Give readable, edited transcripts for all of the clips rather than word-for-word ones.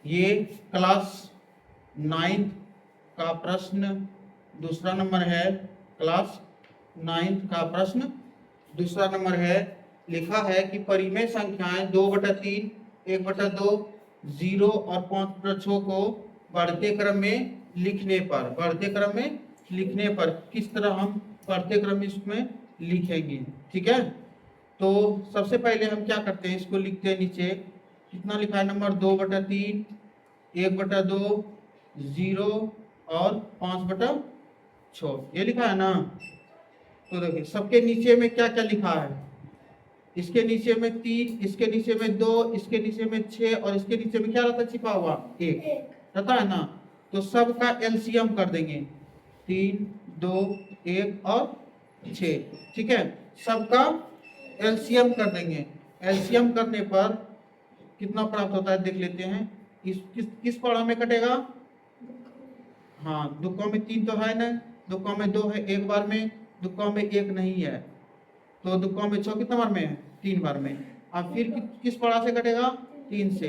ये class 9th का प्रश्न दूसरा नंबर है। क्लास 9th का प्रश्न दूसरा नंबर है। लिखा है कि परिमेय संख्याएं 2/3, 1/2, 0 और 5/6 को बढ़ते क्रम में लिखने पर किस तरह हम बढ़ते क्रम में इसमें लिखेंगे। ठीक है, तो सबसे पहले हम क्या करते हैं, इसको लिखते हैं। नीचे कितना लिखा है, नंबर 2/3, 1/2, 0 और 5/6, ये लिखा है ना। तो देखिए सबके नीचे में क्या क्या लिखा है। इसके नीचे में 3, इसके नीचे में 2, इसके नीचे में 6 और इसके नीचे में क्या रहता है छिपा हुआ, 1 रहता है ना। तो सबका एलसीएम कर देंगे, 3, 2, 1 और 6। ठीक है, सबका एलसीएम कर देंगे। एलसीएम करने पर कितना प्राप्त होता है देख लेते हैं। किस पढ़ा में कटेगा। हाँ, दुक्कों में 3 तो है ना, दुक्कों में 2 है, एक बार में, दुक्कों में 1 नहीं है, तो दुक्कों में 6 कितना बार में है, 3 बार में। अब फिर किस पढ़ा से कटेगा, 3 से,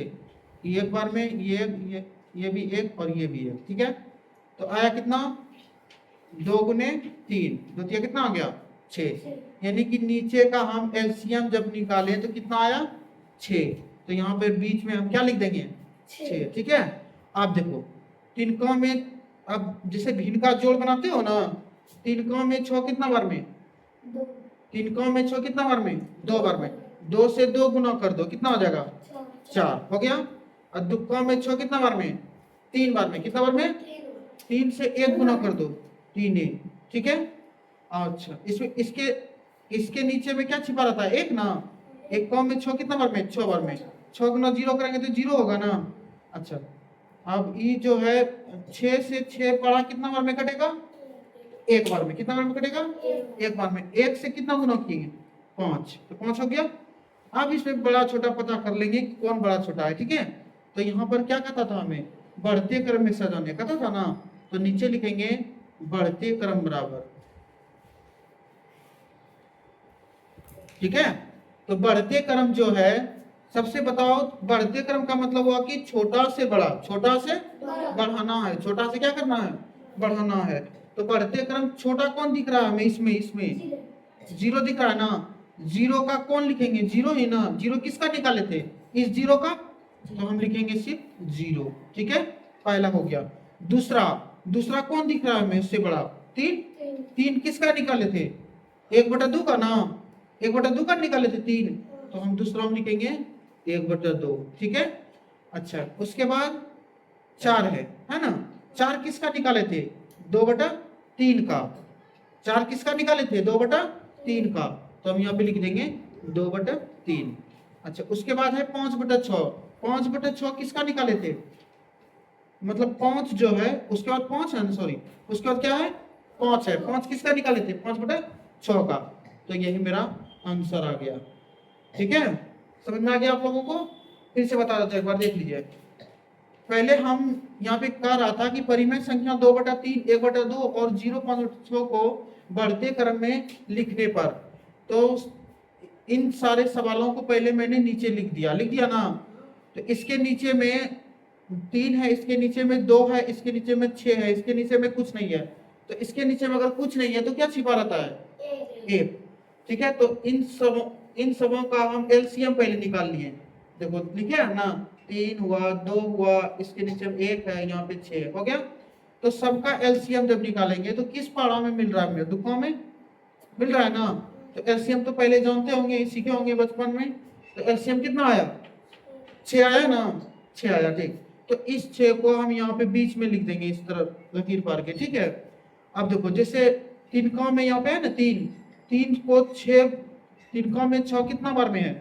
एक बार में, ये भी 1 और ये भी 1। ठीक है, तो आया कितना, 2 गुने 3, द्वितीय कितना आ गया, 6। यानी कि नीचे का हम एलसीएम जब निकाले तो कितना आया, 6। तो यहाँ पे बीच में हम क्या लिख देंगे, 6। ठीक है, आप देखो तिनकों में, अब जैसे भिन्न का जोड़ बनाते हो ना, तिनकों में 6 कितना बार में, 2, तिनकों में 6 कितना बार में, 2 बार में। 2 से 2 गुना कर दो, कितना हो जाएगा, 4 हो गया। और दुक्कों में 6 कितना बार में, 3 बार में, कितना बार में, 3 से 1 गुना कर दो, 3। ठीक है, अच्छा इसमें इसके नीचे में क्या छिपा रहता है, 1 ना। 1 में 6 कितना बार में, 6 बार में। 6 गुना 0 करेंगे तो 0 होगा ना। अच्छा, अब ये जो है 6 से 6 पढ़ा कितना बार में कटेगा, 1 बार में। कितना बार में कटेगा, 1 बार में। 1 से कितना गुना किएंगे, 5, तो 5 हो गया। अब इसमें बड़ा छोटा पता कर लेंगे कि कौन बड़ा छोटा है। ठीक है, तो यहाँ पर क्या कहता था हमें, बढ़ते क्रम में सजाने कहता था ना। तो नीचे लिखेंगे बढ़ते क्रम बराबर। ठीक है, तो बढ़ते क्रम जो है, सबसे बताओ, बढ़ते क्रम का मतलब हुआ कि छोटा से बड़ा, छोटा से बढ़ाना है, छोटा से क्या करना है, बढ़ाना है। तो बढ़ते क्रम छोटा कौन दिख रहा है हमें, इसमें 0 दिख रहा है ना। 0 का कौन लिखेंगे, 0 ही ना। 0 किसका निकाले थे, इस 0 का, तो हम लिखेंगे सिर्फ 0। ठीक है, पहला हो गया। दूसरा कौन दिख रहा है हमें उससे बड़ा, 3 किसका निकाले थे, 1/2 का ना। 1/2 का निकाले थे 3, तो हम दूसरा हम लिखेंगे 1/2। ठीक है, अच्छा उसके बाद 4 है ना। 4 किसका निकाले थे, 2/3 का। 4 किसका निकाले थे, 2/3 का, तो हम यहाँ पे लिख देंगे 2/3। अच्छा, उसके बाद है 5/6। 5/6 किसका निकाले थे, मतलब 5 जो है, उसके बाद 5 है, सॉरी, उसके बाद क्या है, 5 है। 5 किसका निकाले थे, 5/6 का। तो यही मेरा आंसर आ गया। ठीक है, समझ में आ गया आप लोगों को। फिर से बता देता हूं, एक बार देख लीजिए। पहले हम यहाँ पे कह रहा था कि परिमेय संख्या 2/3, 1/2 और 0.5 को बढ़ते क्रम में लिखने पर, तो इन सारे सवालों को पहले मैंने नीचे लिख दिया ना। तो इसके नीचे में 3 है, इसके नीचे में 2 है, इसके नीचे में 6 है, इसके नीचे में कुछ नहीं है। तो इसके नीचे में अगर कुछ नहीं है तो क्या छिपा रहता है, 1। ठीक है, तो इन सबों का हम एलसीएम पहले निकाल लिए। देखो लिखे है ना, 3 हुआ, 2 हुआ, इसके नीचे 1 है, यहाँ पे 6 हो गया। तो सबका एलसीएम जब निकालेंगे तो किस पारा में मिल रहा है, दुक्कों में मिल रहा है ना। तो एलसीएम तो पहले जानते होंगे, सीखे होंगे बचपन में। तो एलसीएम कितना आया, 6 आया ना, 6 आया। ठीक, तो इस 6 को हम यहाँ पे बीच में लिख देंगे, इस तरफ लकीर पार के। ठीक है, अब देखो जैसे तिनकों में यहाँ पे है ना 3 को 6, तिनकों में 6 कितना बार में है,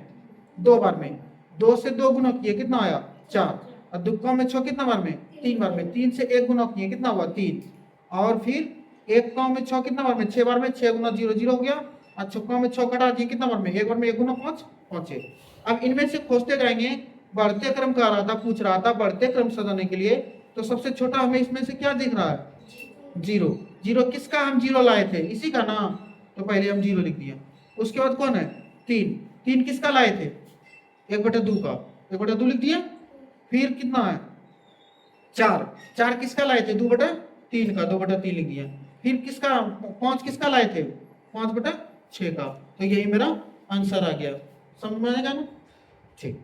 2 बार में। 2 से 2 गुना किए, कितना आया, 4। और दुक्कों में 6 कितना बार में, 3 बार में। 3 से 1 गुना किए, कितना हुआ, 3। और फिर एक कौ में 6 कितना बार में, 6 बार में। 6 गुना 0 0 हो गया। और छक्कों में 6 कटा दिए, कितना बार में, 1 बार में। 1 गुना 5 5 है। अब इनमें से खोजते जाएंगे, बढ़ते क्रम का रहा था, पूछ रहा था बढ़ते क्रम सजाने के लिए। तो सबसे छोटा हमें इसमें से क्या दिख रहा है, 0। किसका हम 0 लाए थे, इसी का ना। तो पहले हम 0 लिख दिया। उसके बाद कौन है, 3 किसका लाए थे, 1/2 का, 1/2 लिख दिया। फिर कितना है, 4 4 किसका लाए थे 2/3 का, 2/3 लिख दिया। फिर किसका 5 किसका लाए थे 5/6 का। तो यही मेरा आंसर आ गया, समझ में आएगा ना। ठीक।